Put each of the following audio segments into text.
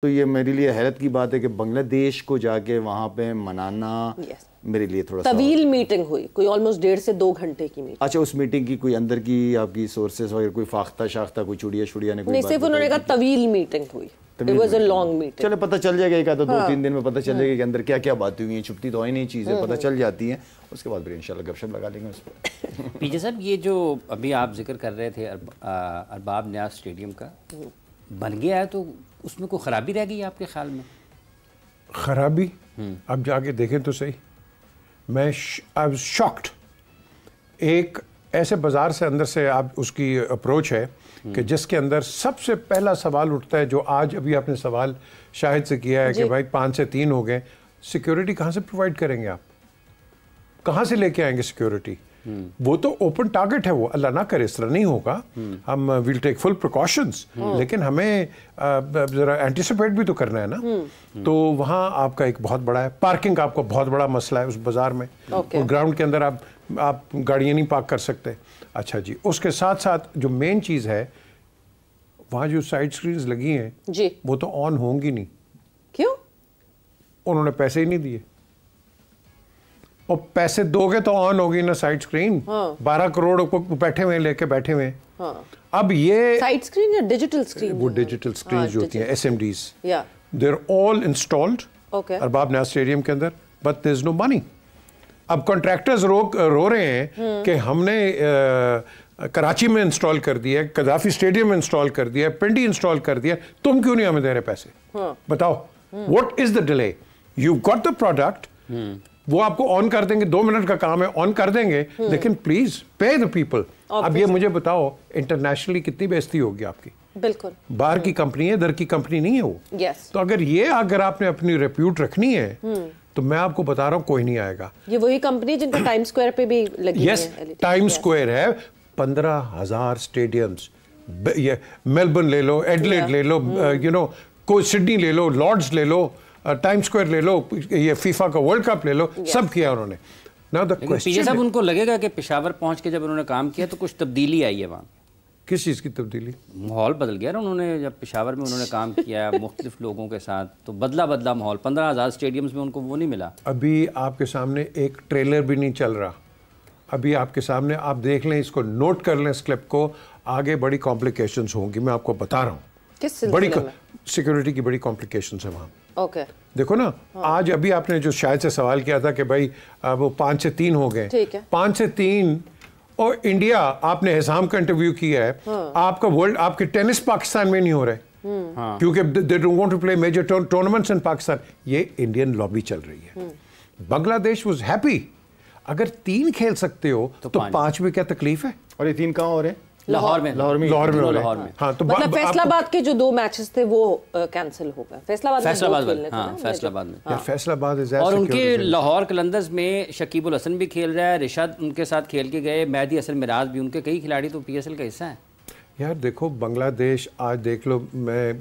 تو یہ میرے لیے حیرت کی بات ہے کہ بنگلہ دیش کو جا کے وہاں پہ منانا میرے لیے تھوڑا سا طویل میٹنگ ہوئی، کوئی آلموسٹ 1.5 سے 2 گھنٹے کی میٹنگ. اچھا اس میٹنگ کی کوئی اندر کی آپ کی سورسز وغیرہ کوئی فاختہ شاختہ کوئی چڑیا نے کوئی نہیں، صرف انہوں نے کہا طویل میٹنگ ہوئی. It was a long meeting. چلے پتہ چل جائے گا ایک آدھا 2-3 دن میں پتہ چل جائے گا کہ اندر کیا کیا باتیں ہوئی ہیں. چھپتی تو ہے نہیں چیزیں، پتہ چل جاتی ہیں. اس کے بعد پھر انشاءاللہ گپ شپ لگا لیں گے اس پہ. پی جے صاحب، یہ جو ابھی آپ ذکر کر رہے تھے ارباب نیاز اسٹیڈیم کا بن گیا ہے، تو اس میں کوئی خرابی رہ گئی آپ کے خیال میں؟ خرابی اب جا کے دیکھیں تو صحیح. میں آئی واز شاکڈ. ایک ایسے بازار سے اندر سے آپ اس کی اپروچ ہے کہ جس کے اندر سب سے پہلا سوال اٹھتا ہے جو آج ابھی آپ نے سوال شاہد سے کیا ہے کہ بھائی 5 سے 3 ہو گئے، سیکیورٹی کہاں سے پرووائڈ کریں گے؟ آپ کہاں سے لے کے آئیں گے سیکیورٹی؟ وہ تو اوپن ٹارگٹ ہے، وہ اللہ نہ کرے اس طرح نہیں ہوگا. ہم ویل ٹیک فل پریکاشنز، لیکن ہمیں ذرا اینٹیسپیٹ بھی تو کرنا ہے نا. تو وہاں آپ کا ایک بہت بڑا ہے پارکنگ، آپ کو بہت بڑا مسئلہ ہے اس بازار میں. اور گراؤنڈ کے اندر آپ گاڑیاں نہیں پارک کر سکتے. اچھا جی، اس کے ساتھ ساتھ جو مین چیز ہے وہاں جو سائڈ سکرینز لگی ہیں جی وہ تو آن ہوں گی نہیں. کیوں؟ انہوں نے پیسے ہی نہیں دیے. اور پیسے دو گے تو آن ہوگی نا سائڈ سکرین. 12 کروڑ کو بیٹھے ہوئے لے کے بیٹھے ہوئے. اب یہ سائڈ سکرین یا ڈیجیٹل سکرین؟ وہ ڈیجیٹل سکرینز جو ہوتی ہیں SMDs، یا they're all installed ارباب نیاز اسٹیڈیم کے اندر، but there's no money. اب کنٹریکٹرز رو رہے ہیں کہ ہم نے کراچی میں انسٹال کر دیا، قذافی اسٹیڈیم میں انسٹال کر دیا، پنڈی انسٹال کر دیا، تم کیوں نہیں ہمیں دے رہے پیسے؟ بتاؤ what is the delay? You got the product, وہ آپ کو آن کر دیں گے، 2 منٹ کا کام ہے، آن کر دیں گے، لیکن پلیز پے دا پیپل. اب یہ مجھے بتاؤ انٹرنیشنلی کتنی بےزتی ہوگی آپ کی؟ بالکل باہر کی کمپنی ہے، ادھر کی کمپنی نہیں ہے وہ. تو اگر آپ نے اپنی ریپیوٹ رکھنی ہے تو میں آپ کو بتا رہا ہوں کوئی نہیں آئے گا. یہ وہی کمپنی جن کا ٹائم سکوائر پہ بھی لگی ہے. یس، ٹائم سکوائر ہے. 15,000 اسٹیڈیمز، میلبرن لے لو، ایڈلیڈ لے لو، کوئی سڈنی لے لو، لارڈز لے لو، ٹائم سکوائر لے لو، یہ فیفا کا ورلڈ کپ لے لو، سب کیا انہوں نے. پی جے صاحب، ان کو لگے گا کہ پشاور پہنچ کے جب انہوں نے کام کیا تو کچھ تبدیلی آئی ہے وہاں؟ کس چیز کی تبدیلی؟ ماحول بدل گیا نا. انہوں نے جب پشاور میں انہوں نے کام کیا مختلف لوگوں کے ساتھ تو بدلا ماحول. 15,000 اسٹیڈیمز میں ان کو وہ نہیں ملا. ابھی آپ کے سامنے ایک ٹریلر بھی نہیں چل رہا. ابھی آپ کے سامنے آپ دیکھ لیں، اس کو نوٹ کر لیں اس کلپ کو. آگے بڑی کمپلیکیشنز ہوں گی، میں آپ کو بتا رہا ہوں. کس سلسلے میں؟ سیکیورٹی کی بڑی کمپلیکیشنز ہیں وہاں. اوکے، دیکھو نا، آج ابھی آپ نے جو شاید سے سوال کیا تھا کہ بھائی وہ 5 سے 3 ہو گئے. 5 سے 3. اور انڈیا، آپ نے حسام کا انٹرویو کیا ہے، آپ کا ورلڈ، آپ کے ٹینس پاکستان میں نہیں ہو رہے کیونکہ they don't want to play major tournaments in Pakistan. یہ انڈین لابی چل رہی ہے. بنگلہ دیش was happy. اگر 3 کھیل سکتے ہو تو 5 میں کیا تکلیف ہے؟ اور یہ 3 کہاں ہو رہے ہیں؟ لاہور میں. ہاں، تو مطلب فیصل آباد کے جو 2 میچز تھے وہ کینسل ہو گئے. فیصل آباد میں اور ان کے لاہور قلندرز میں شکیب الحسن بھی کھیل رہا ہے، رشاد ان کے ساتھ کھیل کے گئے، مہدی حسن مراز بھی، ان کے کئی کھلاڑی تو PSL کا حصہ ہیں. یار دیکھو، بنگلہ دیش آج دیکھ لو، میں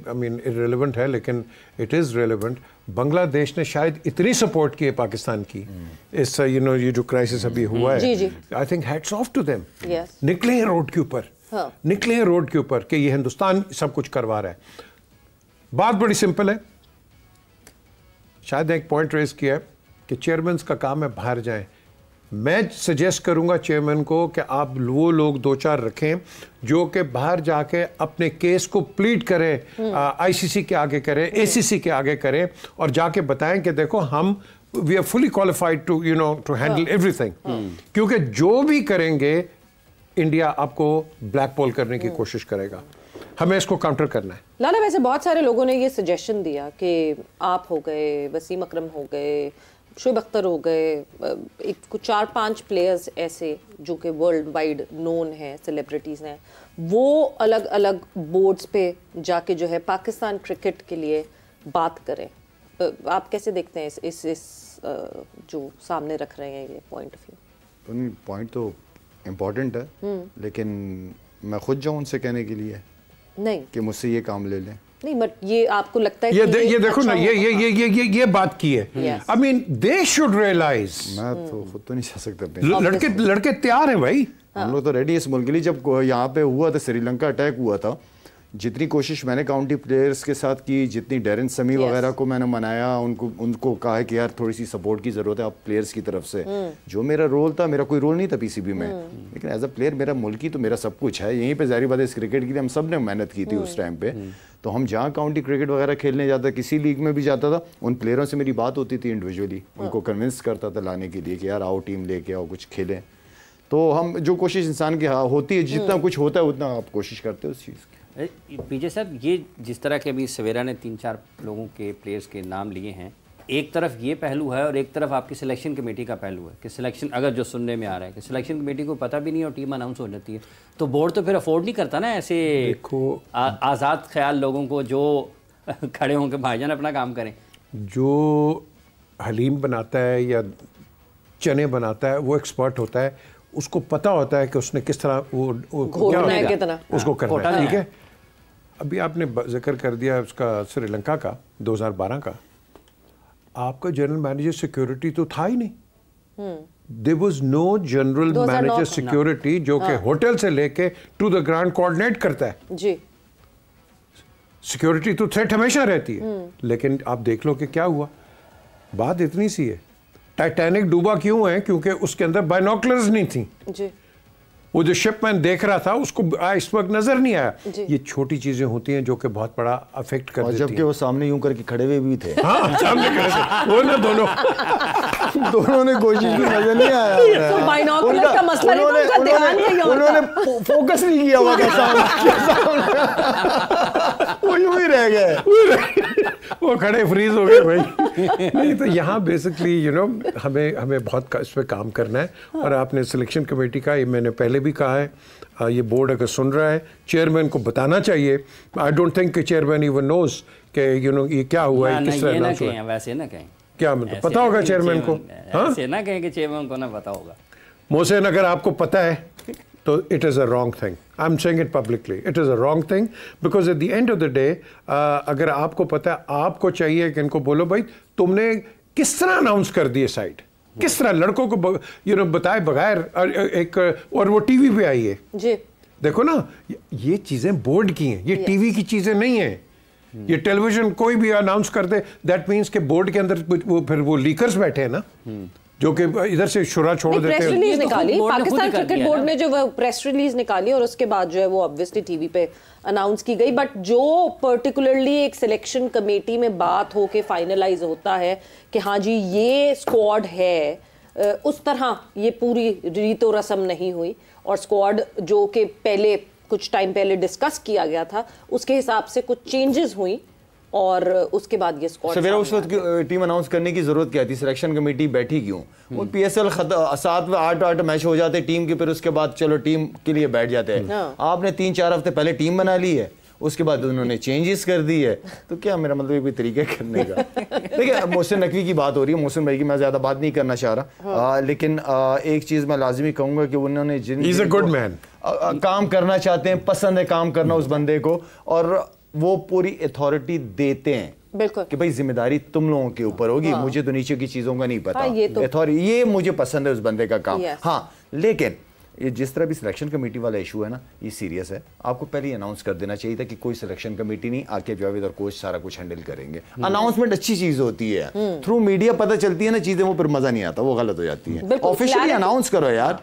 irrelevant ہے لیکن it is relevant. بنگلہ دیش نے شاید اتنی سپورٹ کی ہے پاکستان کی اس یہ جو کرائسس ابھی ہوا ہے. I think hats off to them. نکلے ہیں روڈ کے اوپر کہ یہ ہندوستان سب کچھ کروا رہا ہے. بات بڑی سمپل ہے. شاید ایک پوائنٹ ریز کیا ہے کہ چیئرمینز کا کام ہے باہر جائیں. میں سجیسٹ کروں گا چیئرمین کو کہ آپ وہ لوگ 2-4 رکھیں جو کہ باہر جا کے اپنے کیس کو پلیڈ کریں، ICC کے آگے کریں، ACC کے آگے کریں، اور جا کے بتائیں کہ دیکھو ہم we are fully qualified to handle everything. کیونکہ جو بھی کریں گے انڈیا آپ کو بلیک پول کرنے کی کوشش کرے گا. ہمیں اس کو کاؤنٹر کرنا ہے. لالا، ویسے بہت سارے لوگوں نے یہ سجیشن دیا کہ آپ ہو گئے، وسیم اکرم ہو گئے، شعیب اختر ہو گئے، 4-5 پلیئرز ایسے جو کہ ورلڈ وائڈ نون ہیں، سیلیبریٹیز ہیں، وہ الگ الگ بورڈز پہ جا کے جو ہے پاکستان کرکٹ کے لیے بات کریں. آپ کیسے دیکھتے ہیں اس جو سامنے رکھ رہے ہیں یہ پوائنٹ آف ویو؟ پوائنٹ تو امپورٹنٹ ہے، لیکن میں خود جاؤں ان سے کہنے کے لیے نہیں کہ مجھ سے یہ کام لے لیں. نہیں، بٹ یہ آپ کو لگتا ہے یہ دیکھو نا، یہ بات کی ہے. I mean they should realize. میں تو خود تو نہیں جا سکتا. لڑکے تیار ہیں بھائی. ہم لوگ تو ریڈی اس ملک کے لیے. جب یہاں پہ ہوا تھا، سری لنکا اٹیک ہوا تھا، جتنی کوشش میں نے کاؤنٹی پلیئرز کے ساتھ کی, جتنی ڈیرن سمی وغیرہ کو میں نے منایا, ان کو کہا ہے کہ یار تھوڑی سی سپورٹ کی ضرورت ہے آپ پلیئرز کی طرف سے. جو میرا رول تھا, میرا کوئی رول نہیں تھا پی سی بی میں, لیکن ایز اے پلیئر میرا ملکی تو میرا سب کچھ ہے. یہیں پہ ظاہری بات ہے اس کرکٹ کے لیے ہم سب نے محنت کی تھی اس ٹائم پہ. تو ہم جہاں کاؤنٹی کرکٹ وغیرہ کھیلنے جاتا, کسی لیگ میں بھی جاتا تھا, ان پلیئروں سے میری بات ہوتی تھی انڈیویجولی, ان کو کنونس کرتا تھا لانے کے لیے کہ یار آؤ ٹیم لے کے آؤ کچھ کھیلیں. تو ہم جو کوشش انسان کی ہوتی ہے, جتنا کچھ ہوتا ہے اتنا آپ کوشش کرتے ہو اس چیز کی. پی جے صاحب, یہ جس طرح کے ابھی سویرا نے 3-4 لوگوں کے پلیئرز کے نام لیے ہیں, ایک طرف یہ پہلو ہے اور ایک طرف آپ کی سلیکشن کمیٹی کا پہلو ہے کہ سلیکشن, اگر جو سننے میں آ رہا ہے کہ سلیکشن کمیٹی کو پتہ بھی نہیں اور ٹیم اناؤنس ہو جاتی ہے, تو بورڈ تو پھر افورڈ نہیں کرتا نا ایسے آزاد خیال لوگوں کو جو کھڑے ہوں کہ بھائی جان اپنا کام کریں. جو حلیم بناتا ہے یا چنے بناتا ہے وہ ایکسپرٹ ہوتا ہے, اس کو پتہ ہوتا ہے کہ اس نے کس طرح وہ اس کو کرنا ہے. ٹھیک ہے, ابھی آپ نے ذکر کر دیا اس کا سری لنکا کا 2012 کا, آپ کا جنرل مینیجر سیکیورٹی تو تھا ہی نہیں. there was no general manager security جو کہ ہوٹل سے لے کے ٹو دا گراؤنڈ کوآرڈینیٹ کرتا ہے. جی سیکیورٹی تو تھریٹ ہمیشہ رہتی ہے, لیکن آپ دیکھ لو کہ کیا ہوا. بات اتنی سی ہے, ٹائٹینک ڈوبا کیوں ہے؟ کیونکہ اس کے اندر بائنوکلرز نہیں تھیں. جی وہ جو شپ مین دیکھ رہا تھا اس کو اس وقت نظر نہیں آیا. یہ چھوٹی چیزیں ہوتی ہیں جو کہ بہت بڑا افیکٹ کر دیتی ہیں. جبکہ وہ سامنے یوں کر کے کھڑے ہوئے بھی تھے. ہاں سامنے کھڑے تھے وہ نا, دونوں نے کوشش کی, نظر نہیں آیا. انہوں نے فوکس نہیں کیا ہوا تھا سامنے, وہ یوں ہی رہ گئے, وہ کھڑے فریز ہو گئے بھائی. نہیں تو یہاں بیسکلی ہمیں بہت اس پہ کام کرنا ہے. اور آپ نے سلیکشن کمیٹی کا, یہ میں نے پہلے بھی کہا ہے, یہ بورڈ اگر سن رہا ہے چیئرمین کو بتانا چاہیے. آئی ڈونٹ تھنک کہ چیئرمین ایون نوز کہ یہ کیا ہوا ہے, کس طرح اناؤنس ہوا ہے. ویسے نہ کہیں, کیا مطلب پتا ہوگا چیئرمین کو؟ ایسے نہ کہیں کہ چیئرمین کو نہ پتا ہوگا. محسن, اگر آپ کو پتا ہے تو it is a wrong thing. I'm saying it publicly, it is a wrong thing, because at the end of the day اگر آپ کو پتا ہے, آپ کو چاہیے کہ ان کو بولو بھائی تم نے کس طرح اناؤنس کر دیے سائٹ, کس طرح لڑکوں کو بتائے بغیر ایک, اور وہ ٹی وی پہ آئی ہے. جی دیکھو نا, یہ چیزیں بورڈ کی ہیں, یہ ٹی وی کی چیزیں نہیں ہیں. یہ ٹیلی ویژن کوئی بھی اناؤنس کر دے, دیٹ مینس کہ بورڈ کے اندر پھر وہ لیکرز بیٹھے ہیں نا, جو کہ ادھر سے شورا چھوڑ دیتے ہیں. پریس ریلیز نکالی پاکستان کرکٹ بورڈ نے, جو پریس ریلیز نکالی اور اس کے بعد جو ہے وہ obviously ٹی وی پہ اناؤنس کی گئی. بٹ جو پرٹیکولرلی ایک سلیکشن کمیٹی میں بات ہو کے فائنلائز ہوتا ہے کہ ہاں جی یہ اسکواڈ ہے, اس طرح یہ پوری ریت و رسم نہیں ہوئی. اور اسکواڈ جو کہ پہلے کچھ ٹائم پہلے ڈسکس کیا گیا تھا اس کے حساب سے کچھ چینجز ہوئیں, اور اس کے بعد یہ اسکواڈ سویرا اس وقت ٹیم اناؤنس کرنے کی ضرورت کیا تھی؟ سلیکشن کمیٹی بیٹھی کیوں؟ وہ پی ایس ایل 7 میں 8 میچ ہو جاتے ٹیم کے, پھر اس کے بعد چلو ٹیم کے لیے بیٹھ جاتے ہیں. آپ نے 3-4 ہفتے پہلے ٹیم بنا لی ہے, اس کے بعد انہوں نے چینجز کر دی ہے. تو کیا میرا مطلب کوئی طریقہ کرنے کا؟ دیکھیں محسن نقوی کی بات ہو رہی ہے, محسن بھائی کی میں زیادہ بات نہیں کرنا چاہ رہا, لیکن ایک چیز میں لازمی کہوں گا کہ انہوں نے جن کام کرنا چاہتے ہیں, پسند ہے کام کرنا اس بندے کو, اور وہ پوری اتھارٹی دیتے ہیں کہ بھائی ذمہ داری تم لوگوں کے اوپر ہوگی, مجھے تو نیچے کی چیزوں کا نہیں پتا. یہ مجھے پسند ہے اس بندے کا کام. ہاں لیکن یہ جس طرح بھی سلیکشن کمیٹی والا ایشو ہے نا, یہ سیریس ہے. آپ کو پہلے ہی اناؤنس کر دینا چاہیے تھا کہ کوئی سلیکشن کمیٹی نہیں, آ کے جاوید اور کوچ سارا کچھ ہینڈل کریں گے. اناؤنسمنٹ اچھی چیز ہوتی ہے, تھرو میڈیا پتہ چلتی ہے نا چیزیں, وہ پھر مزہ نہیں آتا, وہ غلط ہو جاتی ہے. آفیشلی اناؤنس کرو یار.